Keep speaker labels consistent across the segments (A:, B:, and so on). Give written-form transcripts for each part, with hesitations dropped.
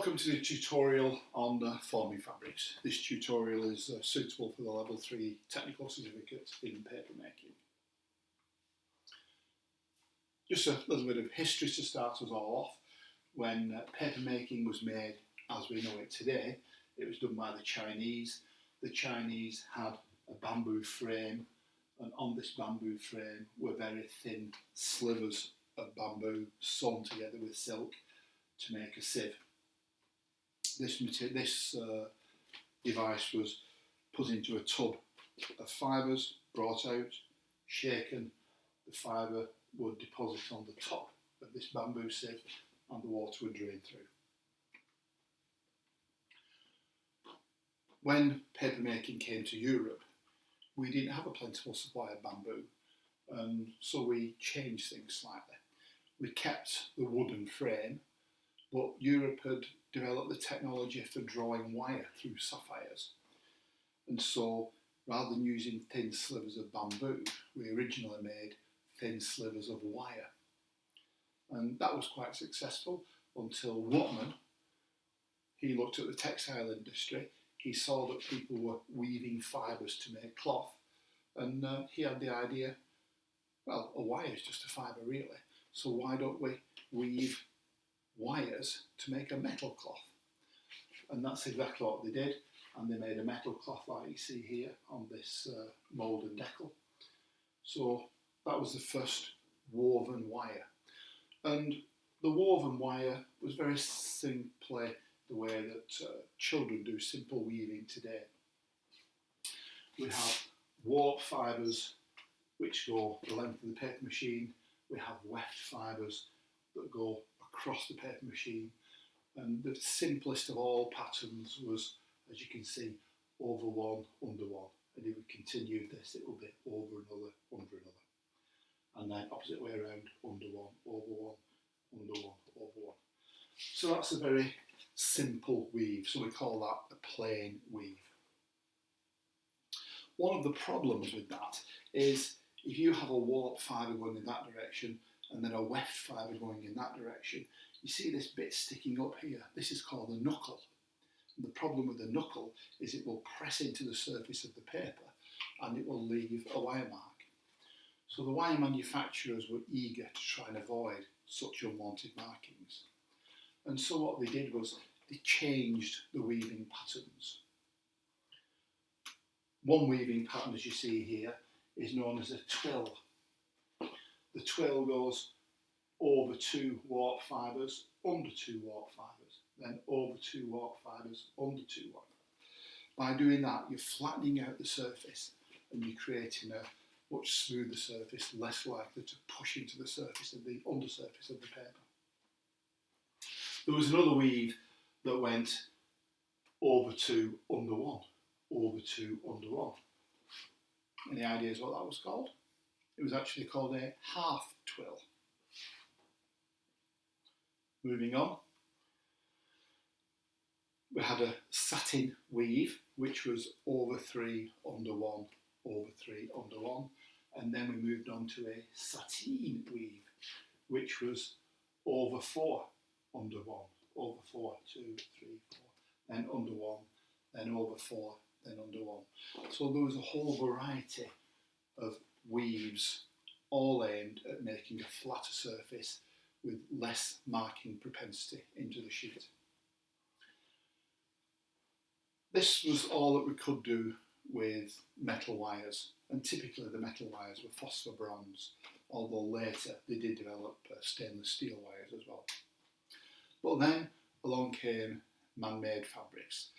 A: Welcome to the tutorial on forming fabrics. This tutorial is suitable for the Level 3 Technical Certificate in Paper Making. Just a little bit of history to start us all off. When paper making was made as we know it today, it was done by the Chinese. The Chinese had a bamboo frame, and on this bamboo frame were very thin slivers of bamboo sewn together with silk to make a sieve. This device was put into a tub of fibres, brought out, shaken. The fibre would deposit on the top of this bamboo sieve and the water would drain through. When paper making came to Europe, we didn't have a plentiful supply of bamboo, and so we changed things slightly. We kept the wooden frame, but Europe had developed the technology for drawing wire through sapphires. And so, rather than using thin slivers of bamboo, we originally made thin slivers of wire. And that was quite successful until Whitman, he looked at the textile industry, he saw that people were weaving fibres to make cloth, and he had the idea, well, a wire is just a fibre really, so why don't we weave wires to make a metal cloth? And that's exactly what they did, and they made a metal cloth like you see here on this mould and decal. So that was the first woven wire, and the woven wire was very simply the way that children do simple weaving today. We have warp fibres which go the length of the paper machine, we have weft fibres that go across the paper machine, and the simplest of all patterns was, as you can see, over one, under one, and if we continue this it will be over another, under another, and then opposite way around, under one, over one, under one, over one. So that's a very simple weave, so we call that a plain weave. One of the problems with that is if you have a warp fibre going in that direction and then a weft fibre going in that direction, you see this bit sticking up here. This is called a knuckle. And the problem with the knuckle is it will press into the surface of the paper and it will leave a wire mark. So the wire manufacturers were eager to try and avoid such unwanted markings. And so what they did was they changed the weaving patterns. One weaving pattern, as you see here, is known as a twill. The twill goes over two warp fibres, under two warp fibres, then over two warp fibres, under two warp fibres. By doing that, you're flattening out the surface and you're creating a much smoother surface, less likely to push into the surface of the undersurface of the paper. There was another weave that went over two, under one, over two, under one. Any ideas what that was called? It was actually called a half twill. Moving on, we had a satin weave, which was over three, under one, over three, under one, and then we moved on to a satin weave, which was over four, under one, over four, two, three, four, then under one, then over four, then under one. So there was a whole variety of weaves, all aimed at making a flatter surface with less marking propensity into the sheet. This was all that we could do with metal wires, and typically the metal wires were phosphor bronze, although later they did develop stainless steel wires as well. But then along came man-made fabrics,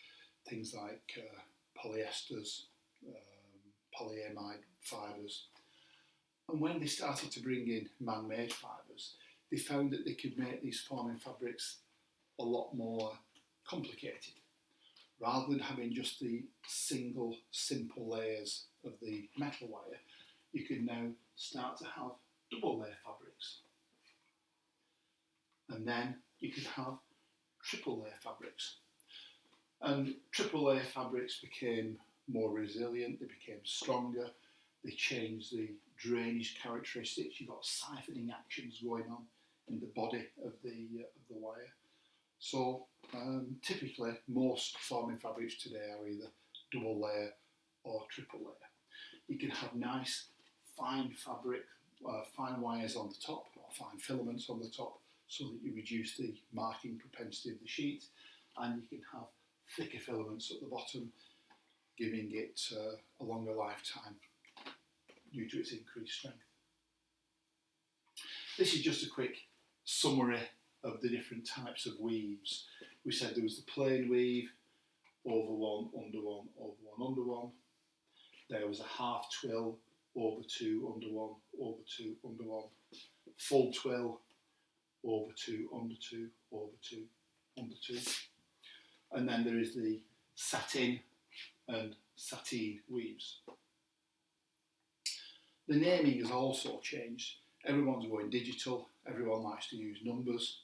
A: things like polyesters, polyamide fibres. And when they started to bring in man-made fibres, they found that they could make these forming fabrics a lot more complicated. Rather than having just the single, simple layers of the metal wire, you could now start to have double layer fabrics. And then you could have triple layer fabrics. And triple layer fabrics became more resilient, they became stronger, they changed the drainage characteristics, you got siphoning actions going on in the body of the wire. So Typically, most forming fabrics today are either double layer or triple layer. You can have nice fine fabric, fine wires on the top, or fine filaments on the top, so that you reduce the marking propensity of the sheet, and you can have thicker filaments at the bottom, giving it a longer lifetime due to its increased strength. This is just a quick summary of the different types of weaves. We said there was the plain weave, over one, under one, over one, under one. There was a half twill, over two, under one, over two, under one. Full twill, over two, under two, over two, under two. And then there is the satin and sateen weaves. The naming has also changed. Everyone's going digital, everyone likes to use numbers.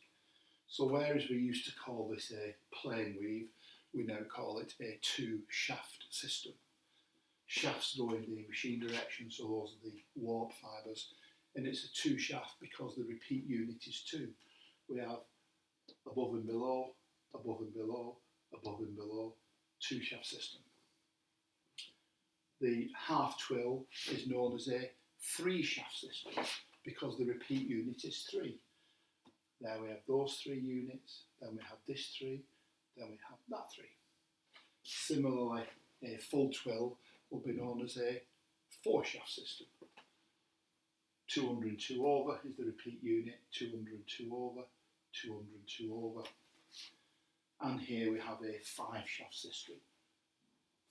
A: So whereas we used to call this a plain weave, we now call it a two-shaft system. Shafts go in the machine direction, so those are the warp fibres, and it's a two-shaft because the repeat unit is two. We have above and below, above and below, above and below, two-shaft system. The half twill is known as a three-shaft system because the repeat unit is three. There we have those three units, then we have this three, then we have that three. Similarly, a full twill will be known as a four-shaft system. 202 over is the repeat unit, 202 over, 202 over. And here we have a five-shaft system.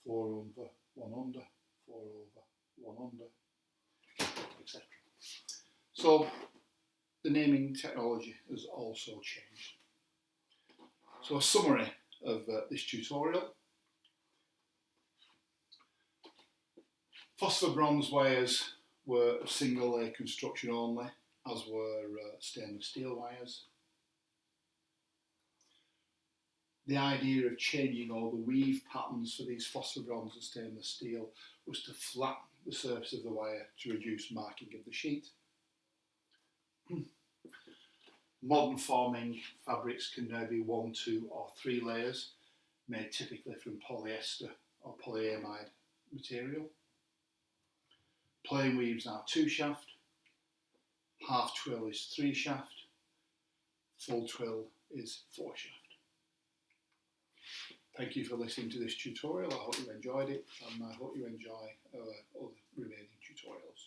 A: 4 over, 1 under, 4 over, 1 under, etc. So the naming technology has also changed. So a summary of this tutorial. Phosphor bronze wires were of single layer construction only, as were stainless steel wires. The idea of changing all the weave patterns for these phosphor bronze and stainless steel was to flatten the surface of the wire to reduce marking of the sheet. Modern forming fabrics can now be 1, 2 or 3 layers, made typically from polyester or polyamide material. Plain weaves are 2-shaft, half twill is 3-shaft, full twill is 4-shaft. Thank you for listening to this tutorial. I hope you enjoyed it, and I hope you enjoy our other remaining tutorials.